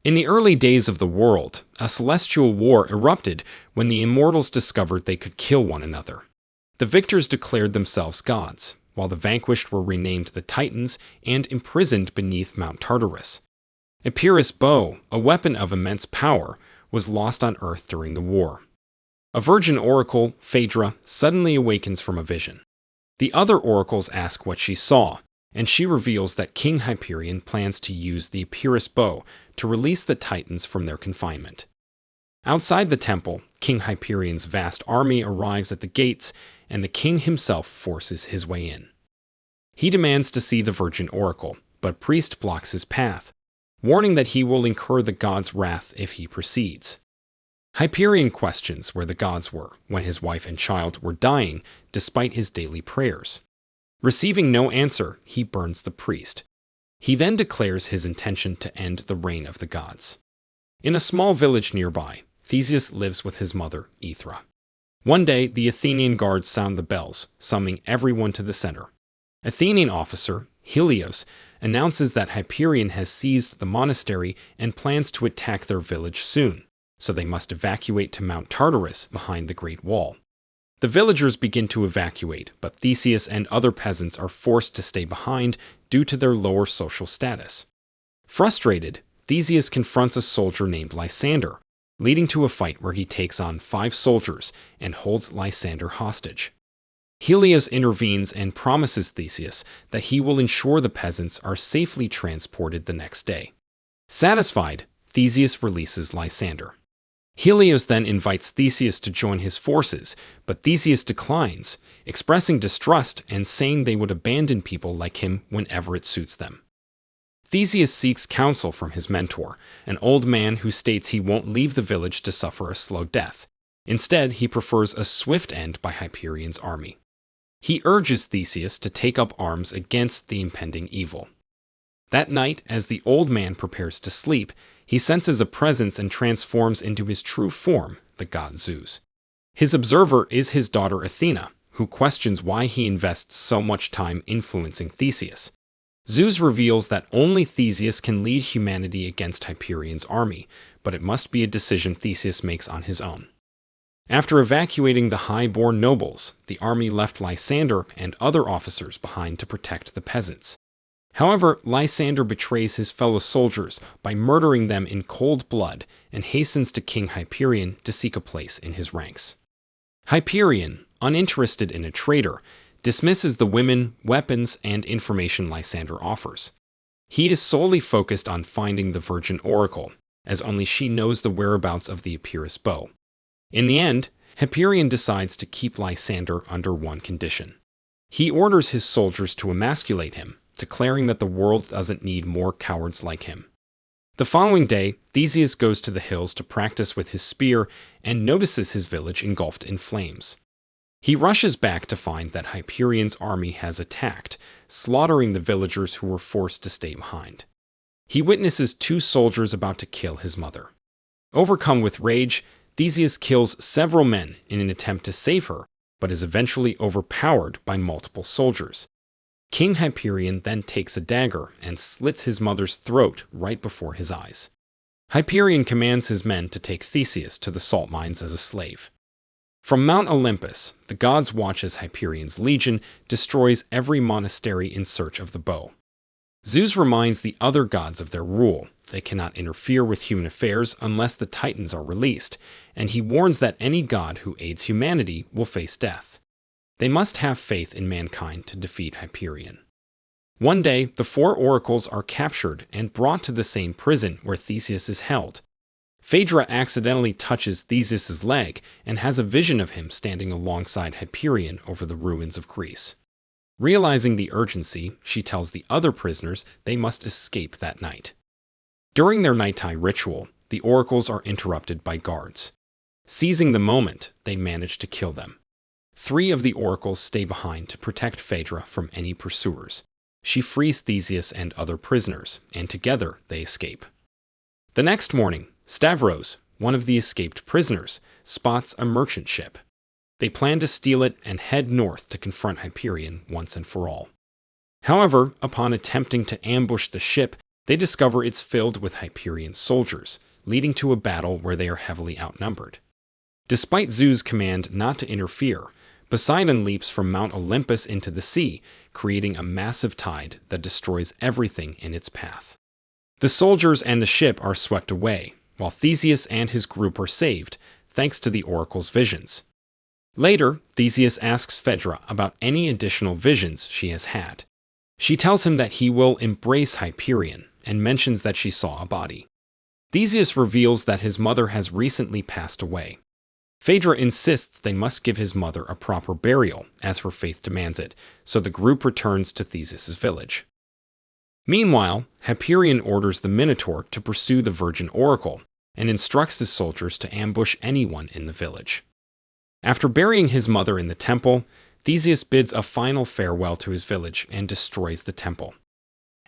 In the early days of the world, a celestial war erupted when the Immortals discovered they could kill one another. The victors declared themselves gods, while the vanquished were renamed the Titans and imprisoned beneath Mount Tartarus. Epirus' bow, a weapon of immense power, was lost on Earth during the war. A virgin oracle, Phaedra, suddenly awakens from a vision. The other oracles ask what she saw, and she reveals that King Hyperion plans to use the Epirus' bow to release the Titans from their confinement. Outside the temple, King Hyperion's vast army arrives at the gates, and the king himself forces his way in. He demands to see the virgin oracle, but a priest blocks his path, warning that he will incur the god's wrath if he proceeds. Hyperion questions where the gods were when his wife and child were dying despite his daily prayers. Receiving no answer, he burns the priest. He then declares his intention to end the reign of the gods. In a small village nearby, Theseus lives with his mother, Aethra. One day, the Athenian guards sound the bells, summoning everyone to the center. Athenian officer, Helios, announces that Hyperion has seized the monastery and plans to attack their village soon, so they must evacuate to Mount Tartarus behind the Great Wall. The villagers begin to evacuate, but Theseus and other peasants are forced to stay behind due to their lower social status. Frustrated, Theseus confronts a soldier named Lysander, leading to a fight where he takes on 5 soldiers and holds Lysander hostage. Helios intervenes and promises Theseus that he will ensure the peasants are safely transported the next day. Satisfied, Theseus releases Lysander. Helios then invites Theseus to join his forces, but Theseus declines, expressing distrust and saying they would abandon people like him whenever it suits them. Theseus seeks counsel from his mentor, an old man who states he won't leave the village to suffer a slow death. Instead, he prefers a swift end by Hyperion's army. He urges Theseus to take up arms against the impending evil. That night, as the old man prepares to sleep, he senses a presence and transforms into his true form, the god Zeus. His observer is his daughter Athena, who questions why he invests so much time influencing Theseus. Zeus reveals that only Theseus can lead humanity against Hyperion's army, but it must be a decision Theseus makes on his own. After evacuating the high-born nobles, the army left Lysander and other officers behind to protect the peasants. However, Lysander betrays his fellow soldiers by murdering them in cold blood and hastens to King Hyperion to seek a place in his ranks. Hyperion, uninterested in a traitor, dismisses the women, weapons, and information Lysander offers. He is solely focused on finding the Virgin Oracle, as only she knows the whereabouts of the Epirus bow. In the end, Hyperion decides to keep Lysander under one condition. He orders his soldiers to emasculate him, declaring that the world doesn't need more cowards like him. The following day, Theseus goes to the hills to practice with his spear and notices his village engulfed in flames. He rushes back to find that Hyperion's army has attacked, slaughtering the villagers who were forced to stay behind. He witnesses 2 soldiers about to kill his mother. Overcome with rage, Theseus kills several men in an attempt to save her, but is eventually overpowered by multiple soldiers. King Hyperion then takes a dagger and slits his mother's throat right before his eyes. Hyperion commands his men to take Theseus to the salt mines as a slave. From Mount Olympus, the gods watch as Hyperion's legion destroys every monastery in search of the bow. Zeus reminds the other gods of their rule. They cannot interfere with human affairs unless the Titans are released, and he warns that any god who aids humanity will face death. They must have faith in mankind to defeat Hyperion. One day, the 4 oracles are captured and brought to the same prison where Theseus is held. Phaedra accidentally touches Theseus's leg and has a vision of him standing alongside Hyperion over the ruins of Greece. Realizing the urgency, she tells the other prisoners they must escape that night. During their nighttime ritual, the oracles are interrupted by guards. Seizing the moment, they manage to kill them. 3 of the oracles stay behind to protect Phaedra from any pursuers. She frees Theseus and other prisoners, and together they escape. The next morning, Stavros, one of the escaped prisoners, spots a merchant ship. They plan to steal it and head north to confront Hyperion once and for all. However, upon attempting to ambush the ship, they discover it's filled with Hyperion soldiers, leading to a battle where they are heavily outnumbered. Despite Zeus' command not to interfere, Poseidon leaps from Mount Olympus into the sea, creating a massive tide that destroys everything in its path. The soldiers and the ship are swept away, while Theseus and his group are saved, thanks to the oracle's visions. Later, Theseus asks Phaedra about any additional visions she has had. She tells him that he will embrace Hyperion, and mentions that she saw a body. Theseus reveals that his mother has recently passed away. Phaedra insists they must give his mother a proper burial, as her faith demands it, so the group returns to Theseus' village. Meanwhile, Hyperion orders the Minotaur to pursue the Virgin Oracle, and instructs his soldiers to ambush anyone in the village. After burying his mother in the temple, Theseus bids a final farewell to his village and destroys the temple.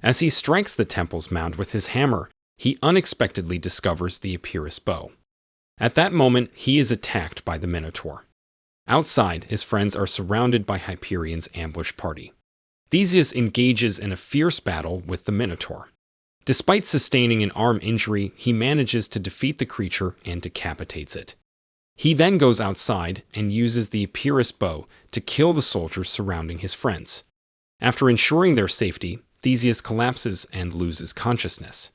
As he strikes the temple's mound with his hammer, he unexpectedly discovers the Epirus bow. At that moment, he is attacked by the Minotaur. Outside, his friends are surrounded by Hyperion's ambush party. Theseus engages in a fierce battle with the Minotaur. Despite sustaining an arm injury, he manages to defeat the creature and decapitates it. He then goes outside and uses the Epirus bow to kill the soldiers surrounding his friends. After ensuring their safety, Theseus collapses and loses consciousness.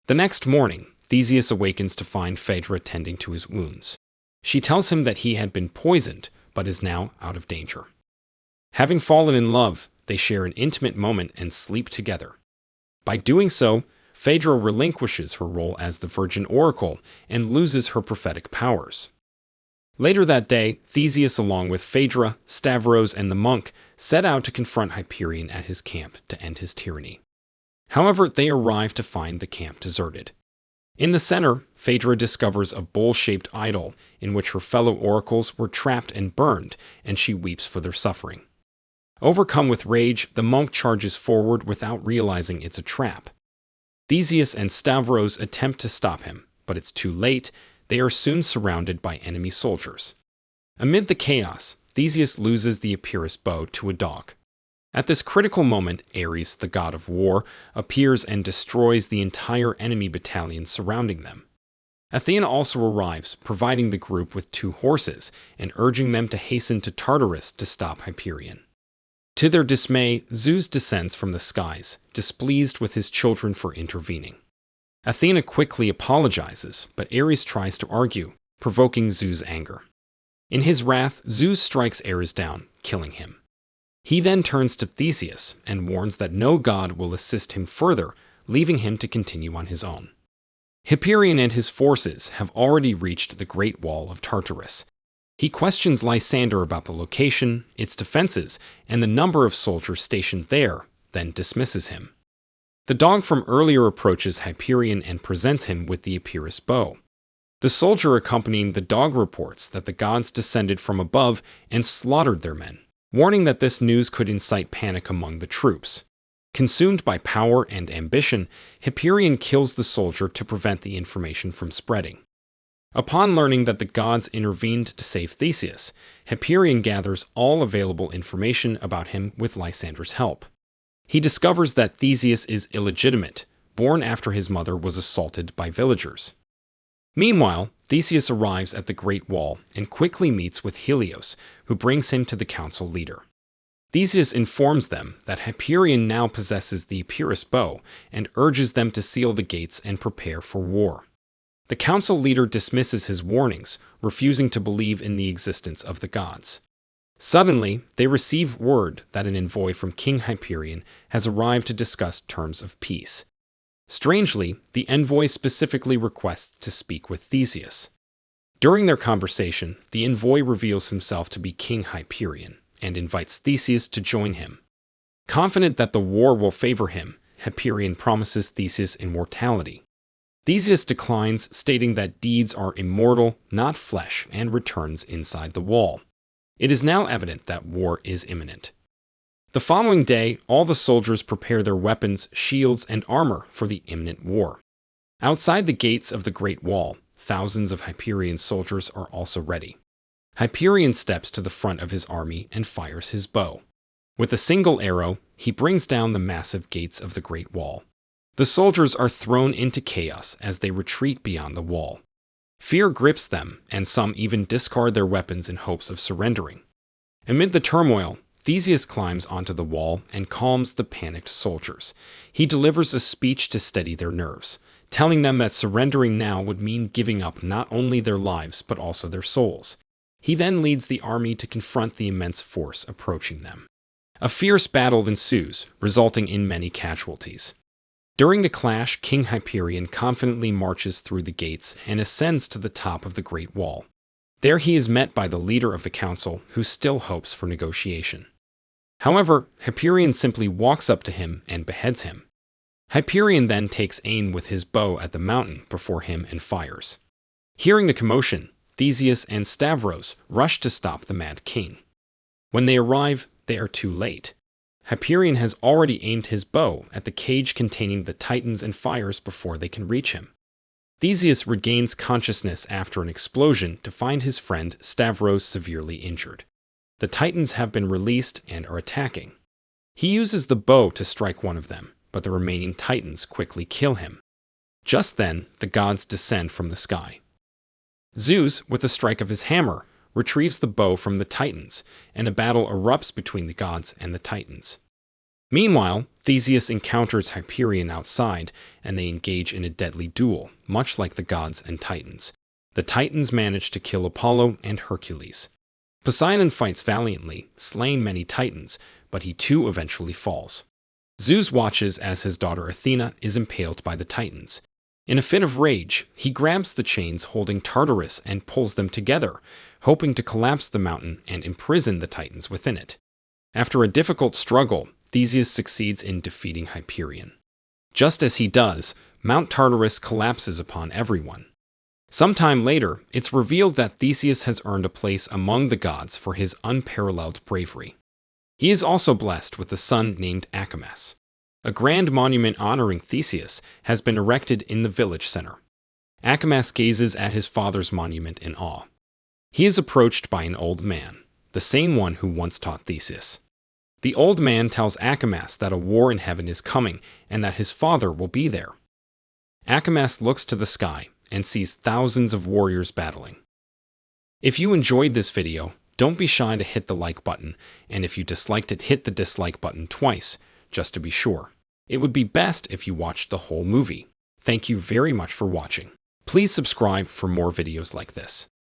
The next morning, Theseus awakens to find Phaedra tending to his wounds. She tells him that he had been poisoned, but is now out of danger. Having fallen in love, they share an intimate moment and sleep together. By doing so, Phaedra relinquishes her role as the Virgin Oracle and loses her prophetic powers. Later that day, Theseus, along with Phaedra, Stavros, and the monk, set out to confront Hyperion at his camp to end his tyranny. However, they arrive to find the camp deserted. In the center, Phaedra discovers a bowl-shaped idol in which her fellow oracles were trapped and burned, and she weeps for their suffering. Overcome with rage, the monk charges forward without realizing it's a trap. Theseus and Stavros attempt to stop him, but it's too late. They are soon surrounded by enemy soldiers. Amid the chaos, Theseus loses the Epirus bow to a dog. At this critical moment, Ares, the god of war, appears and destroys the entire enemy battalion surrounding them. Athena also arrives, providing the group with 2 horses and urging them to hasten to Tartarus to stop Hyperion. To their dismay, Zeus descends from the skies, displeased with his children for intervening. Athena quickly apologizes, but Ares tries to argue, provoking Zeus' anger. In his wrath, Zeus strikes Ares down, killing him. He then turns to Theseus and warns that no god will assist him further, leaving him to continue on his own. Hyperion and his forces have already reached the Great Wall of Tartarus. He questions Lysander about the location, its defenses, and the number of soldiers stationed there, then dismisses him. The dog from earlier approaches Hyperion and presents him with the Epirus bow. The soldier accompanying the dog reports that the gods descended from above and slaughtered their men, warning that this news could incite panic among the troops. Consumed by power and ambition, Hyperion kills the soldier to prevent the information from spreading. Upon learning that the gods intervened to save Theseus, Hyperion gathers all available information about him with Lysander's help. He discovers that Theseus is illegitimate, born after his mother was assaulted by villagers. Meanwhile, Theseus arrives at the Great Wall and quickly meets with Helios, who brings him to the council leader. Theseus informs them that Hyperion now possesses the Epirus bow and urges them to seal the gates and prepare for war. The council leader dismisses his warnings, refusing to believe in the existence of the gods. Suddenly, they receive word that an envoy from King Hyperion has arrived to discuss terms of peace. Strangely, the envoy specifically requests to speak with Theseus. During their conversation, the envoy reveals himself to be King Hyperion and invites Theseus to join him. Confident that the war will favor him, Hyperion promises Theseus immortality. Theseus declines, stating that deeds are immortal, not flesh, and returns inside the wall. It is now evident that war is imminent. The following day, all the soldiers prepare their weapons, shields, and armor for the imminent war. Outside the gates of the Great Wall, thousands of Hyperion soldiers are also ready. Hyperion steps to the front of his army and fires his bow. With a single arrow, he brings down the massive gates of the Great Wall. The soldiers are thrown into chaos as they retreat beyond the wall. Fear grips them, and some even discard their weapons in hopes of surrendering. Amid the turmoil, Theseus climbs onto the wall and calms the panicked soldiers. He delivers a speech to steady their nerves, telling them that surrendering now would mean giving up not only their lives but also their souls. He then leads the army to confront the immense force approaching them. A fierce battle ensues, resulting in many casualties. During the clash, King Hyperion confidently marches through the gates and ascends to the top of the Great Wall. There he is met by the leader of the council, who still hopes for negotiation. However, Hyperion simply walks up to him and beheads him. Hyperion then takes aim with his bow at the mountain before him and fires. Hearing the commotion, Theseus and Stavros rush to stop the mad king. When they arrive, they are too late. Hyperion has already aimed his bow at the cage containing the Titans and fires before they can reach him. Theseus regains consciousness after an explosion to find his friend Stavros severely injured. The Titans have been released and are attacking. He uses the bow to strike one of them, but the remaining Titans quickly kill him. Just then, the gods descend from the sky. Zeus, with a strike of his hammer, retrieves the bow from the Titans, and a battle erupts between the gods and the Titans. Meanwhile, Theseus encounters Hyperion outside, and they engage in a deadly duel, much like the gods and Titans. The Titans manage to kill Apollo and Hercules. Poseidon fights valiantly, slaying many Titans, but he too eventually falls. Zeus watches as his daughter Athena is impaled by the Titans. In a fit of rage, he grabs the chains holding Tartarus and pulls them together, hoping to collapse the mountain and imprison the Titans within it. After a difficult struggle, Theseus succeeds in defeating Hyperion. Just as he does, Mount Tartarus collapses upon everyone. Sometime later, it's revealed that Theseus has earned a place among the gods for his unparalleled bravery. He is also blessed with a son named Acamas. A grand monument honoring Theseus has been erected in the village center. Acamas gazes at his father's monument in awe. He is approached by an old man, the same one who once taught Theseus. The old man tells Acamas that a war in heaven is coming and that his father will be there. Acamas looks to the sky and sees thousands of warriors battling. If you enjoyed this video, don't be shy to hit the like button, and if you disliked it, hit the dislike button twice, just to be sure. It would be best if you watched the whole movie. Thank you very much for watching. Please subscribe for more videos like this.